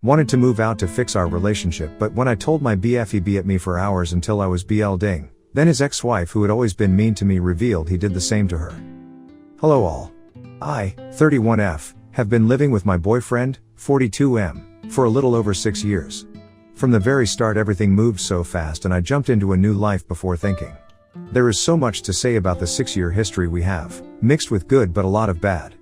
Wanted to move out to fix our relationship, but when I told my BF he'd be at me for hours until I was BL'ding. Then his ex-wife, who had always been mean to me, revealed he did the same to her. Hello all. I, 31F, have been living with my boyfriend, 42M, for a little over 6 years. From the very start everything moved so fast and I jumped into a new life before thinking. There is so much to say about the 6-year history we have, mixed with good but a lot of bad.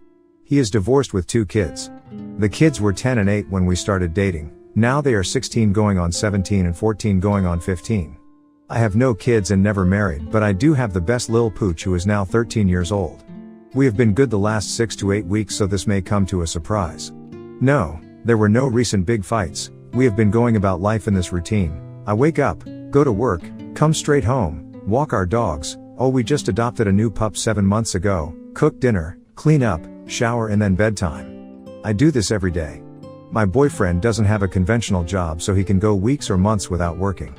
He is divorced with 2 kids. The kids were 10 and 8 when we started dating, now they are 16 going on 17 and 14 going on 15. I have no kids and never married, but I do have the best lil pooch who is now 13 years old. We have been good the last 6 to 8 weeks, so this may come to a surprise. No, there were no recent big fights. We have been going about life in this routine. I wake up, go to work, come straight home, walk our dogs. Oh, we just adopted a new pup 7 months ago, cook dinner, clean up, shower, and then bedtime. I do this every day. My boyfriend doesn't have a conventional job, so he can go weeks or months without working.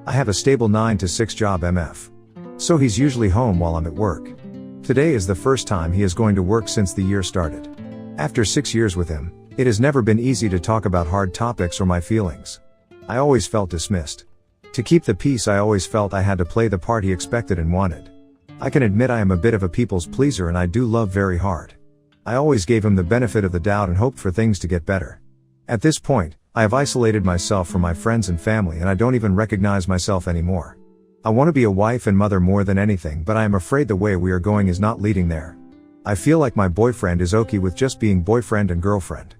I have a stable 9 to 6 job MF. So he's usually home while I'm at work. Today is the first time he is going to work since the year started. After 6 years with him, it has never been easy to talk about hard topics or my feelings. I always felt dismissed. To keep the peace, I always felt I had to play the part he expected and wanted. I can admit I am a bit of a people's pleaser and I do love very hard. I always gave him the benefit of the doubt and hoped for things to get better. At this point, I have isolated myself from my friends and family and I don't even recognize myself anymore. I want to be a wife and mother more than anything, but I am afraid the way we are going is not leading there. I feel like my boyfriend is okay with just being boyfriend and girlfriend.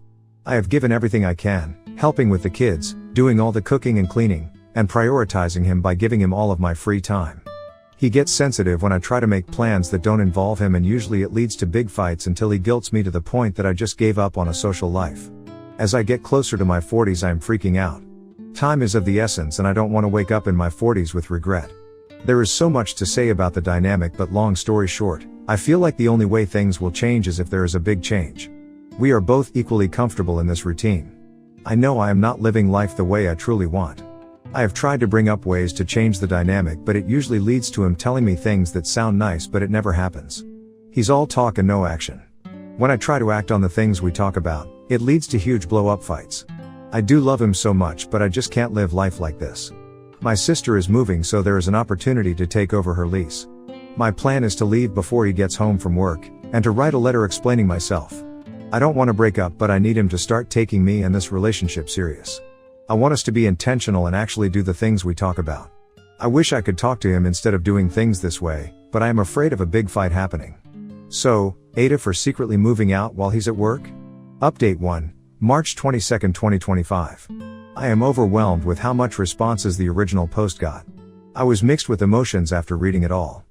I have given everything I can, helping with the kids, doing all the cooking and cleaning, and prioritizing him by giving him all of my free time. He gets sensitive when I try to make plans that don't involve him, and usually it leads to big fights until he guilts me to the point that I just gave up on a social life. As I get closer to my 40s, I am freaking out. Time is of the essence and I don't want to wake up in my 40s with regret. There is so much to say about the dynamic, but long story short, I feel like the only way things will change is if there is a big change. We are both equally comfortable in this routine. I know I am not living life the way I truly want. I have tried to bring up ways to change the dynamic, but it usually leads to him telling me things that sound nice, but it never happens. He's all talk and no action. When I try to act on the things we talk about, it leads to huge blow-up fights. I do love him so much, but I just can't live life like this. My sister is moving, so there is an opportunity to take over her lease. My plan is to leave before he gets home from work, and to write a letter explaining myself. I don't want to break up, but I need him to start taking me and this relationship serious. I want us to be intentional and actually do the things we talk about. I wish I could talk to him instead of doing things this way, but I am afraid of a big fight happening. So, Ada for secretly moving out while he's at work? Update 1, March 22, 2025. I am overwhelmed with how much responses the original post got. I was mixed with emotions after reading it all.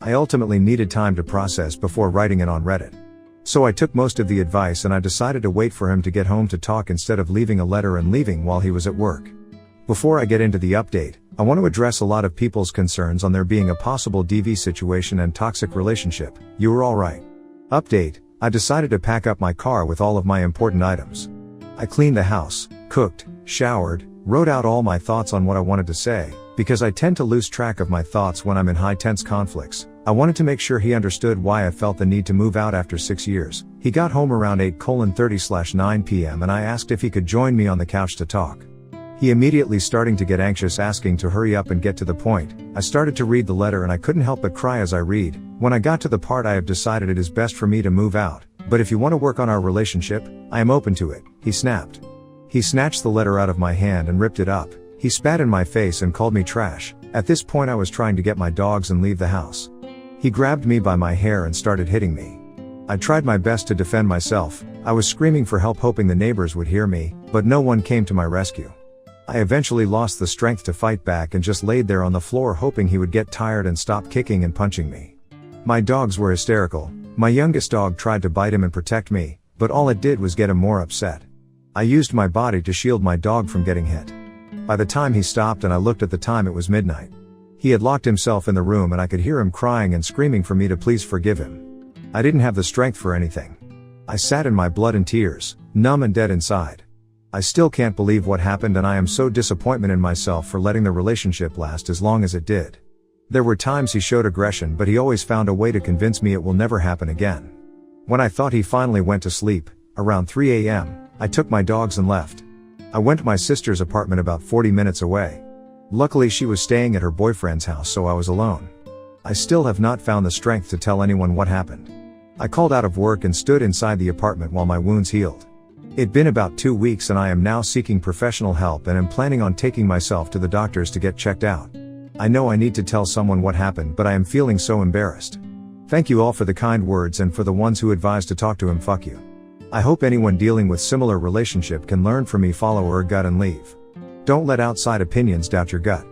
I ultimately needed time to process before writing it on Reddit. So I took most of the advice and I decided to wait for him to get home to talk instead of leaving a letter and leaving while he was at work. Before I get into the update, I want to address a lot of people's concerns on there being a possible DV situation and toxic relationship. You were all right. Update, I decided to pack up my car with all of my important items. I cleaned the house, cooked, showered, wrote out all my thoughts on what I wanted to say, because I tend to lose track of my thoughts when I'm in high tense conflicts. I wanted to make sure he understood why I felt the need to move out after 6 years. He got home around 8:30/9 p.m. and I asked if he could join me on the couch to talk. He immediately starting to get anxious, asking to hurry up and get to the point. I started to read the letter and I couldn't help but cry as I read. When I got to the part I have decided it is best for me to move out, but if you want to work on our relationship, I am open to it, he snapped. He snatched the letter out of my hand and ripped it up. He spat in my face and called me trash. At this point I was trying to get my dogs and leave the house. He grabbed me by my hair and started hitting me. I tried my best to defend myself. I was screaming for help, hoping the neighbors would hear me, but no one came to my rescue. I eventually lost the strength to fight back and just laid there on the floor hoping he would get tired and stop kicking and punching me. My dogs were hysterical. My youngest dog tried to bite him and protect me, but all it did was get him more upset. I used my body to shield my dog from getting hit. By the time he stopped and I looked at the time, it was midnight. He had locked himself in the room and I could hear him crying and screaming for me to please forgive him. I didn't have the strength for anything. I sat in my blood and tears, numb and dead inside. I still can't believe what happened and I am so disappointed in myself for letting the relationship last as long as it did. There were times he showed aggression, but he always found a way to convince me it will never happen again. When I thought he finally went to sleep, around 3 a.m., I took my dogs and left. I went to my sister's apartment about 40 minutes away. Luckily she was staying at her boyfriend's house, so I was alone. I still have not found the strength to tell anyone what happened. I called out of work and stood inside the apartment while my wounds healed. It'd been about 2 weeks and I am now seeking professional help and am planning on taking myself to the doctors to get checked out. I know I need to tell someone what happened, but I am feeling so embarrassed. Thank you all for the kind words, and for the ones who advised to talk to him, fuck you. I hope anyone dealing with similar relationship can learn from me, follow her gut and leave. Don't let outside opinions doubt your gut.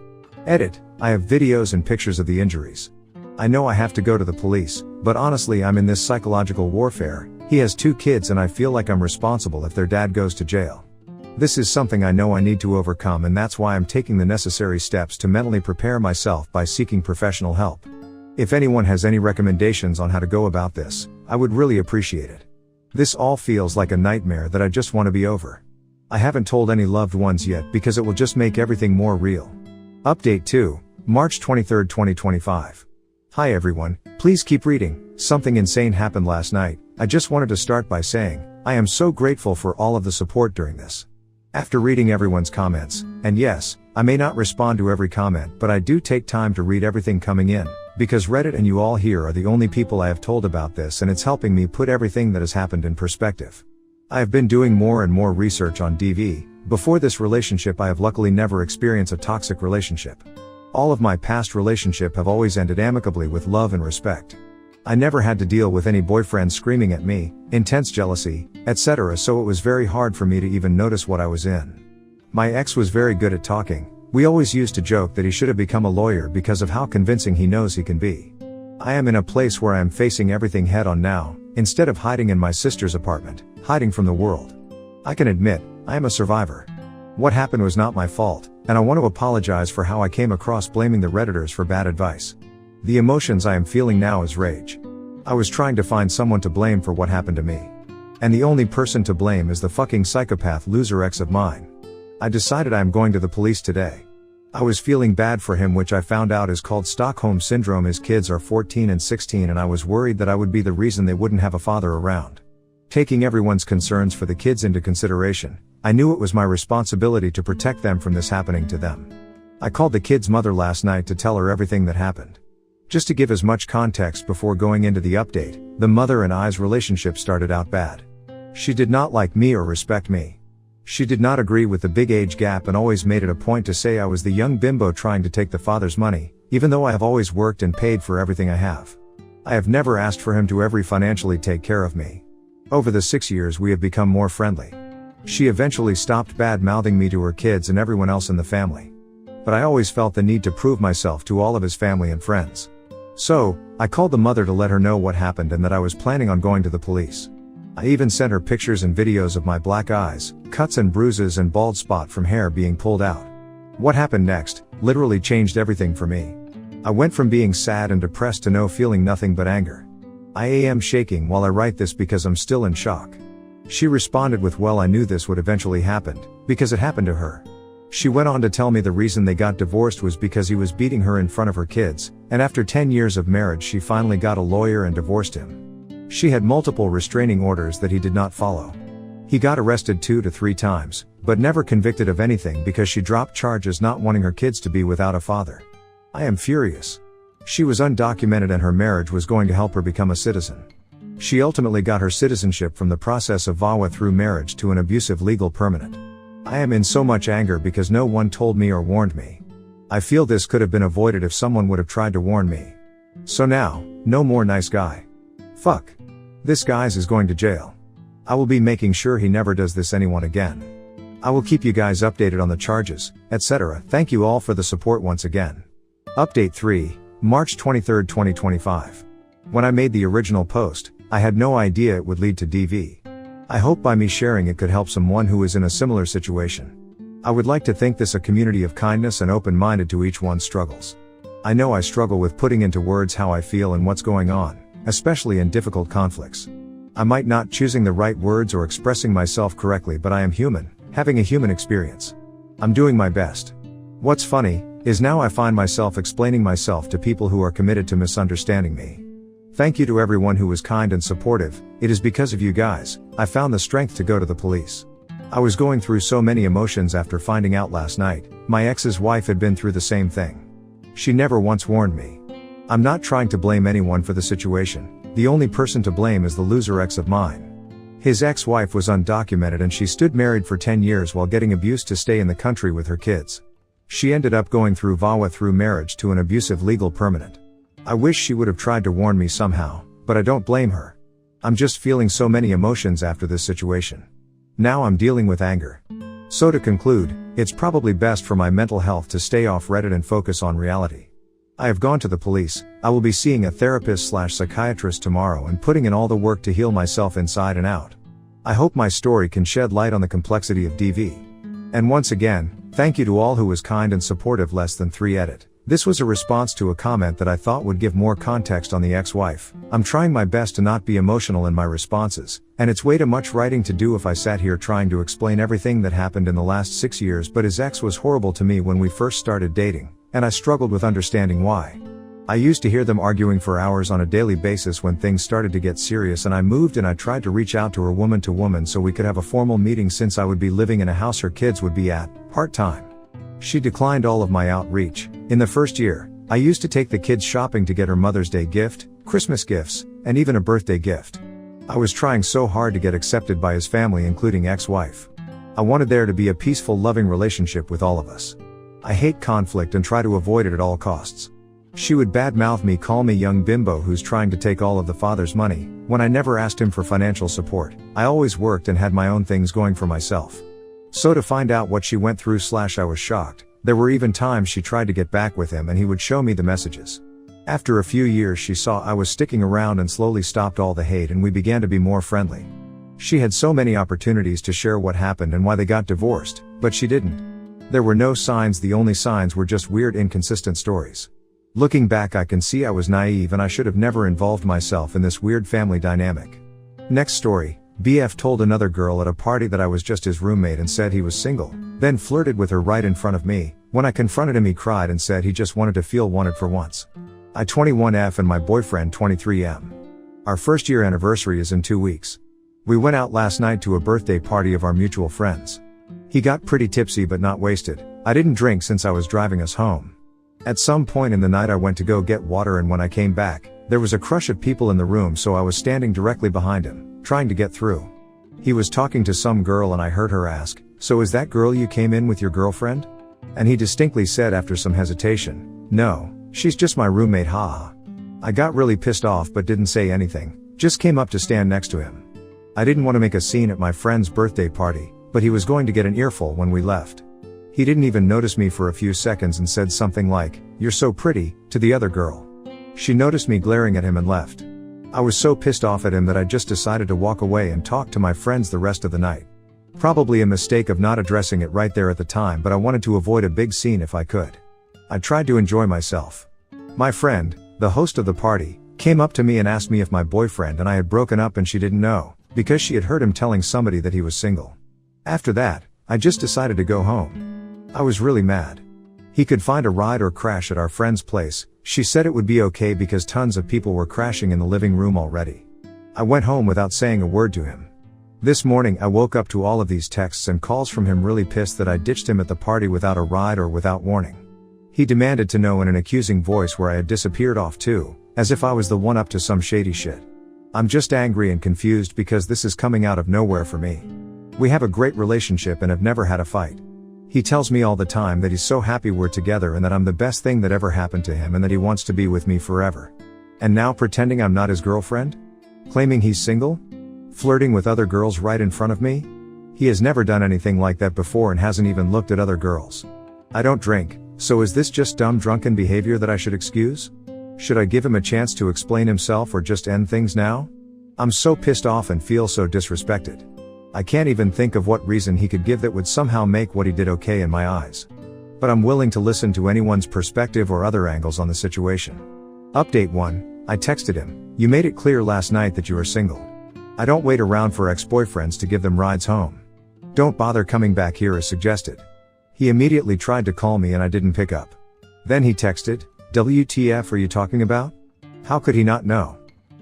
Edit. I have videos and pictures of the injuries. I know I have to go to the police, but honestly I'm in this psychological warfare. He has 2 kids and I feel like I'm responsible if their dad goes to jail. This is something I know I need to overcome, and that's why I'm taking the necessary steps to mentally prepare myself by seeking professional help. If anyone has any recommendations on how to go about this, I would really appreciate it. This all feels like a nightmare that I just want to be over. I haven't told any loved ones yet because it will just make everything more real. Update 2, March 23, 2025. Hi everyone, please keep reading. Something insane happened last night. I just wanted to start by saying, I am so grateful for all of the support during this. After reading everyone's comments, and yes, I may not respond to every comment, but I do take time to read everything coming in, because Reddit and you all here are the only people I have told about this, and it's helping me put everything that has happened in perspective. I have been doing more and more research on DV. Before this relationship I have luckily never experienced a toxic relationship. All of my past relationships have always ended amicably with love and respect. I never had to deal with any boyfriend screaming at me, intense jealousy, etc., so it was very hard for me to even notice what I was in. My ex was very good at talking. We always used to joke that he should have become a lawyer because of how convincing he knows he can be. I am in a place where I am facing everything head on now, instead of hiding in my sister's apartment, hiding from the world. I can admit, I am a survivor. What happened was not my fault, and I want to apologize for how I came across blaming the Redditors for bad advice. The emotions I am feeling now is rage. I was trying to find someone to blame for what happened to me. And the only person to blame is the fucking psychopath loser ex of mine. I decided I am going to the police today. I was feeling bad for him, which I found out is called Stockholm Syndrome. His kids are 14 and 16 and I was worried that I would be the reason they wouldn't have a father around. Taking everyone's concerns for the kids into consideration, I knew it was my responsibility to protect them from this happening to them. I called the kid's mother last night to tell her everything that happened. Just to give as much context before going into the update, the mother and I's relationship started out bad. She did not like me or respect me. She did not agree with the big age gap and always made it a point to say I was the young bimbo trying to take the father's money, even though I have always worked and paid for everything I have. I have never asked for him to ever financially take care of me. Over the 6 years we have become more friendly. She eventually stopped bad-mouthing me to her kids and everyone else in the family. But I always felt the need to prove myself to all of his family and friends. So, I called the mother to let her know what happened and that I was planning on going to the police. I even sent her pictures and videos of my black eyes, cuts and bruises and bald spot from hair being pulled out. What happened next literally changed everything for me. I went from being sad and depressed to feeling nothing but anger. I am shaking while I write this because I'm still in shock. She responded with, well, I knew this would eventually happen, because it happened to her. She went on to tell me the reason they got divorced was because he was beating her in front of her kids, and after 10 years of marriage she finally got a lawyer and divorced him. She had multiple restraining orders that he did not follow. He got arrested 2 to 3 times, but never convicted of anything because she dropped charges not wanting her kids to be without a father. I am furious. She was undocumented and her marriage was going to help her become a citizen. She ultimately got her citizenship from the process of VAWA through marriage to an abusive legal permanent. I am in so much anger because no one told me or warned me. I feel this could have been avoided if someone would have tried to warn me. So now, no more nice guy. Fuck. This guy's is going to jail. I will be making sure he never does this anyone again. I will keep you guys updated on the charges, etc. Thank you all for the support once again. Update 3, March 23, 2025. When I made the original post, I had no idea it would lead to DV. I hope by me sharing it could help someone who is in a similar situation. I would like to think this a community of kindness and open-minded to each one's struggles. I know I struggle with putting into words how I feel and what's going on, especially in difficult conflicts. I might not choosing the right words or expressing myself correctly, but I am human, having a human experience. I'm doing my best. What's funny, is now I find myself explaining myself to people who are committed to misunderstanding me. Thank you to everyone who was kind and supportive. It is because of you guys, I found the strength to go to the police. I was going through so many emotions after finding out last night. My ex's wife had been through the same thing. She never once warned me. I'm not trying to blame anyone for the situation. The only person to blame is the loser ex of mine. His ex-wife was undocumented and she stood married for 10 years while getting abused to stay in the country with her kids. She ended up going through VAWA through marriage to an abusive legal permanent. I wish she would have tried to warn me somehow, but I don't blame her. I'm just feeling so many emotions after this situation. Now I'm dealing with anger. So to conclude, it's probably best for my mental health to stay off Reddit and focus on reality. I have gone to the police. I will be seeing a therapist/psychiatrist tomorrow and putting in all the work to heal myself inside and out. I hope my story can shed light on the complexity of DV. And once again, thank you to all who was kind and supportive. Less than 3 edit. This was a response to a comment that I thought would give more context on the ex-wife. I'm trying my best to not be emotional in my responses, and it's way too much writing to do if I sat here trying to explain everything that happened in the last 6 years. But his ex was horrible to me when we first started dating, and I struggled with understanding why. I used to hear them arguing for hours on a daily basis when things started to get serious, and I moved and I tried to reach out to her woman to woman so we could have a formal meeting since I would be living in a house her kids would be at, part-time. She declined all of my outreach. In the first year, I used to take the kids shopping to get her Mother's Day gift, Christmas gifts, and even a birthday gift. I was trying so hard to get accepted by his family, including ex-wife. I wanted there to be a peaceful, loving relationship with all of us. I hate conflict and try to avoid it at all costs. She would badmouth me, call me young bimbo who's trying to take all of the father's money, when I never asked him for financial support. I always worked and had my own things going for myself. So to find out what she went through I was shocked. There were even times she tried to get back with him and he would show me the messages. After a few years she saw I was sticking around and slowly stopped all the hate and we began to be more friendly. She had so many opportunities to share what happened and why they got divorced, but she didn't. There were no signs. The only signs were just weird, inconsistent stories. Looking back, I can see I was naive and I should have never involved myself in this weird family dynamic. Next story. BF told another girl at a party that I was just his roommate and said he was single, then flirted with her right in front of me. When I confronted him, he cried and said he just wanted to feel wanted for once. I 21F and my boyfriend 23M. Our first year anniversary is in 2 weeks. We went out last night to a birthday party of our mutual friends. He got pretty tipsy but not wasted. I didn't drink since I was driving us home. At some point in the night I went to go get water, and when I came back, there was a crush of people in the room, so I was standing directly behind him, trying to get through. He was talking to some girl and I heard her ask, "So is that girl you came in with your girlfriend?" And he distinctly said after some hesitation, "No, she's just my roommate, haha." I got really pissed off but didn't say anything, just came up to stand next to him. I didn't want to make a scene at my friend's birthday party, but he was going to get an earful when we left. He didn't even notice me for a few seconds and said something like, "You're so pretty," to the other girl. She noticed me glaring at him and left. I was so pissed off at him that I just decided to walk away and talk to my friends the rest of the night. Probably a mistake of not addressing it right there at the time, but I wanted to avoid a big scene if I could. I tried to enjoy myself. My friend, the host of the party, came up to me and asked me if my boyfriend and I had broken up, and she didn't know, because she had heard him telling somebody that he was single. After that, I just decided to go home. I was really mad. He could find a ride or crash at our friend's place. She said it would be okay because tons of people were crashing in the living room already. I went home without saying a word to him. This morning I woke up to all of these texts and calls from him, really pissed that I ditched him at the party without a ride or without warning. He demanded to know in an accusing voice where I had disappeared off to, as if I was the one up to some shady shit. I'm just angry and confused because this is coming out of nowhere for me. We have a great relationship and have never had a fight. He tells me all the time that he's so happy we're together and that I'm the best thing that ever happened to him and that he wants to be with me forever. And now pretending I'm not his girlfriend? Claiming he's single? Flirting with other girls right in front of me? He has never done anything like that before and hasn't even looked at other girls. I don't drink, so is this just dumb drunken behavior that I should excuse? Should I give him a chance to explain himself or just end things now? I'm so pissed off and feel so disrespected. I can't even think of what reason he could give that would somehow make what he did okay in my eyes. But I'm willing to listen to anyone's perspective or other angles on the situation. Update 1, I texted him, "You made it clear last night that you are single. I don't wait around for ex-boyfriends to give them rides home. Don't bother coming back here as suggested." He immediately tried to call me and I didn't pick up. Then he texted, "WTF are you talking about?" How could he not know?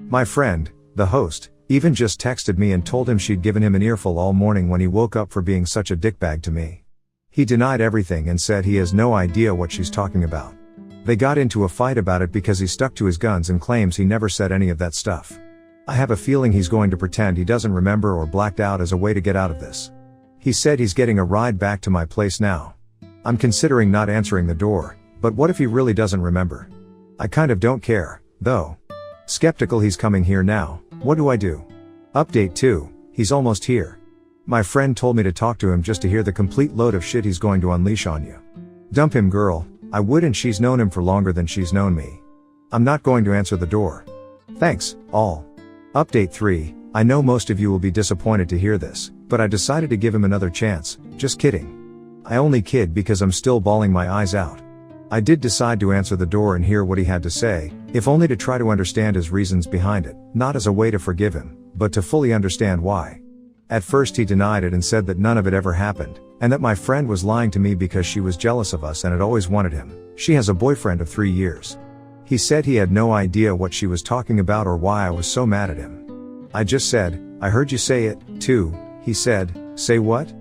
My friend, the host, Even just texted me and told him she'd given him an earful all morning when he woke up for being such a dickbag to me. He denied everything and said he has no idea what she's talking about. They got into a fight about it because he stuck to his guns and claims he never said any of that stuff. I have a feeling he's going to pretend he doesn't remember or blacked out as a way to get out of this. He said he's getting a ride back to my place now. I'm considering not answering the door, but what if he really doesn't remember? I kind of don't care, though. Skeptical he's coming here now. What do I do? Update 2, he's almost here. My friend told me to talk to him just to hear the complete load of shit he's going to unleash on you. Dump him, girl. I would, and she's known him for longer than she's known me. I'm not going to answer the door. Thanks, all. Update 3, I know most of you will be disappointed to hear this, but I decided to give him another chance. Just kidding. I only kid because I'm still bawling my eyes out. I did decide to answer the door and hear what he had to say, if only to try to understand his reasons behind it, not as a way to forgive him, but to fully understand why. At first he denied it and said that none of it ever happened, and that my friend was lying to me because she was jealous of us and had always wanted him. She has a boyfriend of 3 years. He said he had no idea what she was talking about or why I was so mad at him. I just said, I heard you say it, too. He said, say what?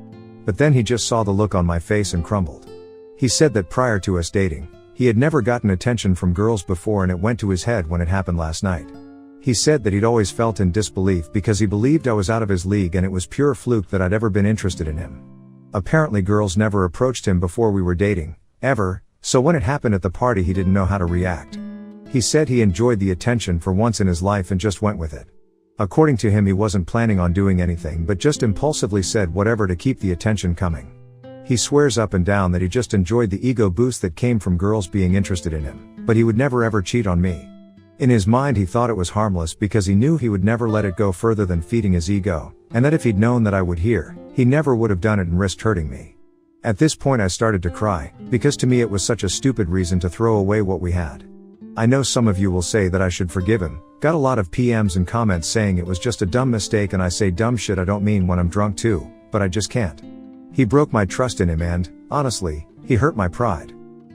But then he just saw the look on my face and crumbled. He said that prior to us dating, he had never gotten attention from girls before and it went to his head when it happened last night. He said that he'd always felt in disbelief because he believed I was out of his league and it was pure fluke that I'd ever been interested in him. Apparently girls never approached him before we were dating, ever, so when it happened at the party he didn't know how to react. He said he enjoyed the attention for once in his life and just went with it. According to him he wasn't planning on doing anything but just impulsively said whatever to keep the attention coming. He swears up and down that he just enjoyed the ego boost that came from girls being interested in him, but he would never ever cheat on me. In his mind he thought it was harmless because he knew he would never let it go further than feeding his ego, and that if he'd known that I would hear, he never would have done it and risked hurting me. At this point I started to cry, because to me it was such a stupid reason to throw away what we had. I know some of you will say that I should forgive him, got a lot of PMs and comments saying it was just a dumb mistake, and I say dumb shit I don't mean when I'm drunk too, but I just can't. He broke my trust in him and, honestly, he hurt my pride.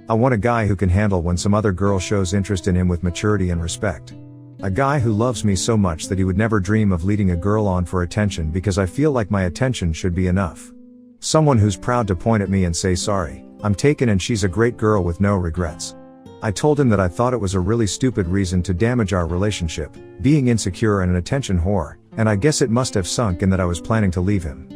I want a guy who can handle when some other girl shows interest in him with maturity and respect. A guy who loves me so much that he would never dream of leading a girl on for attention because I feel like my attention should be enough. Someone who's proud to point at me and say sorry, I'm taken and she's a great girl with no regrets. I told him that I thought it was a really stupid reason to damage our relationship, being insecure and an attention whore, and I guess it must have sunk in that I was planning to leave him.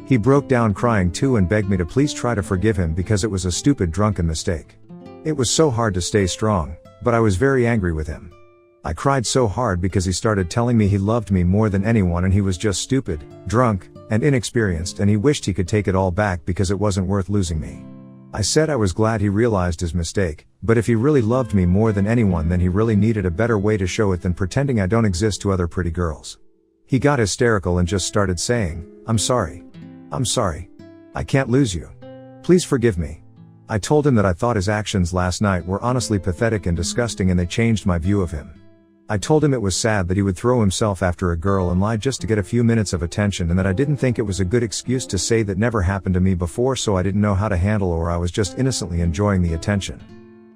He broke down crying too and begged me to please try to forgive him because it was a stupid drunken mistake. It was so hard to stay strong, but I was very angry with him. I cried so hard because he started telling me he loved me more than anyone and he was just stupid, drunk, and inexperienced and he wished he could take it all back because it wasn't worth losing me. I said I was glad he realized his mistake, but if he really loved me more than anyone then he really needed a better way to show it than pretending I don't exist to other pretty girls. He got hysterical and just started saying, I'm sorry. I'm sorry. I can't lose you. Please forgive me. I told him that I thought his actions last night were honestly pathetic and disgusting and they changed my view of him. I told him it was sad that he would throw himself after a girl and lie just to get a few minutes of attention and that I didn't think it was a good excuse to say that never happened to me before so I didn't know how to handle or I was just innocently enjoying the attention.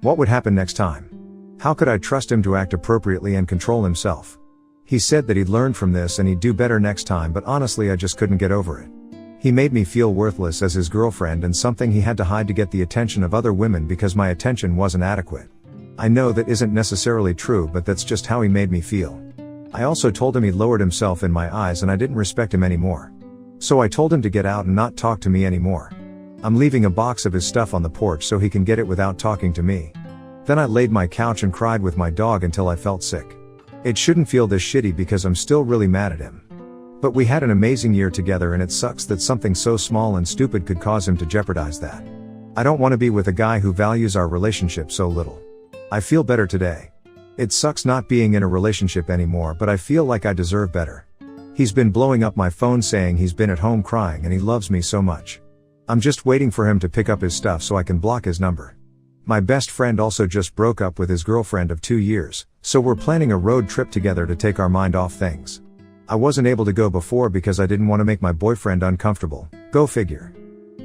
What would happen next time? How could I trust him to act appropriately and control himself? He said that he'd learned from this and he'd do better next time, but honestly I just couldn't get over it. He made me feel worthless as his girlfriend and something he had to hide to get the attention of other women because my attention wasn't adequate. I know that isn't necessarily true, but that's just how he made me feel. I also told him he lowered himself in my eyes and I didn't respect him anymore. So I told him to get out and not talk to me anymore. I'm leaving a box of his stuff on the porch so he can get it without talking to me. Then I laid my couch and cried with my dog until I felt sick. It shouldn't feel this shitty because I'm still really mad at him. But we had an amazing year together and it sucks that something so small and stupid could cause him to jeopardize that. I don't want to be with a guy who values our relationship so little. I feel better today. It sucks not being in a relationship anymore, but I feel like I deserve better. He's been blowing up my phone saying he's been at home crying and he loves me so much. I'm just waiting for him to pick up his stuff so I can block his number. My best friend also just broke up with his girlfriend of 2 years, so we're planning a road trip together to take our mind off things. I wasn't able to go before because I didn't want to make my boyfriend uncomfortable, go figure.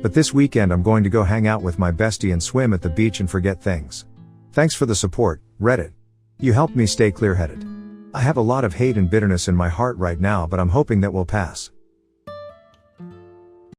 But this weekend I'm going to go hang out with my bestie and swim at the beach and forget things. Thanks for the support, Reddit. You helped me stay clear-headed. I have a lot of hate and bitterness in my heart right now, but I'm hoping that will pass.